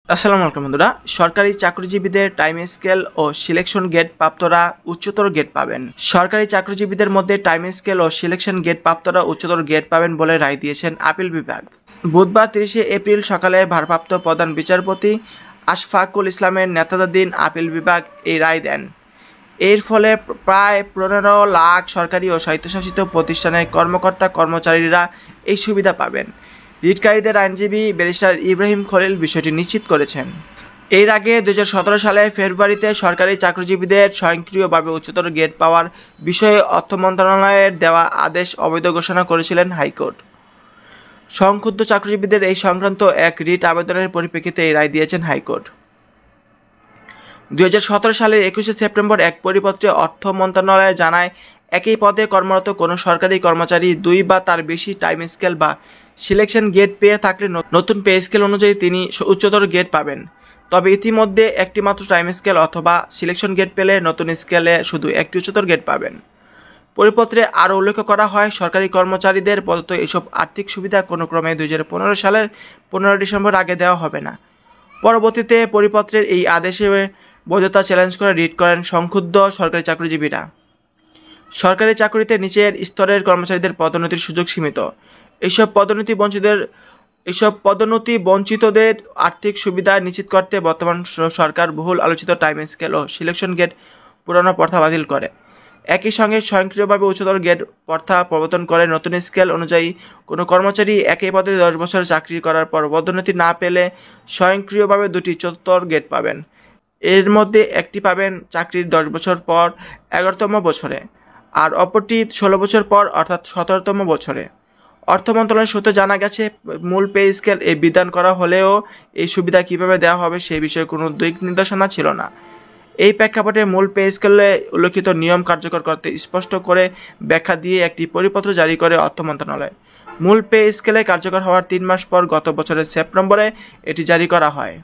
আসসালামু আলাইকুম বন্ধুরা। সরকারি চাকরিজীবীদের টাইম স্কেল ও সিলেকশন গেট প্রাপ্তরা উচ্চতর গেট পাবেন। সরকারি চাকরিজীবীদের মধ্যে টাইম স্কেল ও সিলেকশন গেট প্রাপ্তরা উচ্চতর গেট পাবেন বলে রায় দিয়েছেন আপিল বিভাগ। বুধবার 30শে এপ্রিল সকালে ভারপ্রাপ্ত প্রধান বিচারপতি আশফাকুল ইসলামের নেতৃত্বাধীন আপিল বিভাগ এই রায় দেন। এর ফলে প্রায় 15 লাখ সরকারি ও স্বায়ত্তশাসিত প্রতিষ্ঠানের কর্মকর্তা কর্মচারীরা এই সুবিধা পাবেন। রিটকারীদের আইনজীবী ব্যারিস্টার ইব্রাহিম খলিল বিষয়টি নিশ্চিত করেছেন। এর আগে 2017 সালে ফেব্রুয়ারিতে সরকারি চাকরিজীবীদের স্বয়ংক্রিয়ভাবে উচ্চতর গেট পাওয়ার বিষয়ে অর্থ মন্ত্রণালয়ের দেওয়া আদেশ অবৈধ ঘোষণা করেছিলেন হাইকোর্ট। সংক্ষুব্ধ চাকরিজীবীদের এই সংক্রান্ত এক রিট আবেদনের পরিপ্রেক্ষিতে এই রায় দিয়েছেন হাইকোর্ট। 2017 সালের 21শে সেপ্টেম্বর এক পরিপত্রে অর্থ মন্ত্রণালয় জানায়, একই পদে কর্মরত কোনো সরকারি কর্মচারী 2 বা তার বেশি টাইম স্কেল বা সিলেকশন গেট পেয়ে থাকলে নতুন পে স্কেল অনুযায়ী তিনি উচ্চতর গেট পাবেন। তবে ইতিমধ্যে একটি মাত্র টাইম স্কেল অথবা সিলেকশন গেট পেলে নতুন স্কেলে শুধু একটি উচ্চতর গেট পাবেন। পরিপত্রে আরও উল্লেখ করা হয়, সরকারি কর্মচারীদের প্রদত্ত এসব আর্থিক সুবিধা কোনো ক্রমে 2015 সালের 15 ডিসেম্বর আগে দেওয়া হবে না। পরবর্তীতে পরিপত্রের এই আদেশে বৈধতা চ্যালেঞ্জ করে রিট করেন সংক্ষুব্ধ সরকারি চাকরিজীবীরা। সরকারি চাকরিতে নিচের স্তরের কর্মচারীদের পদোন্নতির সুযোগ সীমিত। এইসব পদোন্নতি বঞ্চিতদের আর্থিক সুবিধা নিশ্চিত করতে বর্তমান সরকার বহুল আলোচিত টাইম স্কেল ও সিলেকশন গেট পুরানো প্রথা বাতিল করে। একই সঙ্গে স্বয়ংক্রিয়ভাবে উচ্চতর গেট প্রথা প্রবর্তন করে। নতুন স্কেল অনুযায়ী কোনো কর্মচারী একই পদে 10 বছর চাকরি করার পর পদোন্নতি না পেলে স্বয়ংক্রিয়ভাবে 2টি উচ্চতর গেট পাবেন। এর মধ্যে একটি পাবেন চাকরির 10 বছর পর 11তম বছরে, আর অপরটি 16 বছর পর অর্থাৎ 17তম বছরে। অর্থ মন্ত্রণালয়ের সূত্রে জানা গেছে, মূল পে স্কেল এই বিধান করা হলেও এই সুবিধা কিভাবে দেওয়া হবে সেই বিষয়ে কোনো দিক নির্দেশনা ছিল না। এই প্রেক্ষাপটে মূল পে স্কেলে উল্লেখিত নিয়ম কার্যকর করতে স্পষ্ট করে ব্যাখ্যা দিয়ে একটি পরিপত্র জারি করে অর্থ মন্ত্রণালয়। মূল পে স্কেলে কার্যকর হওয়ার 3 মাস পর গত বছরের সেপ্টেম্বরে এটি জারি করা হয়।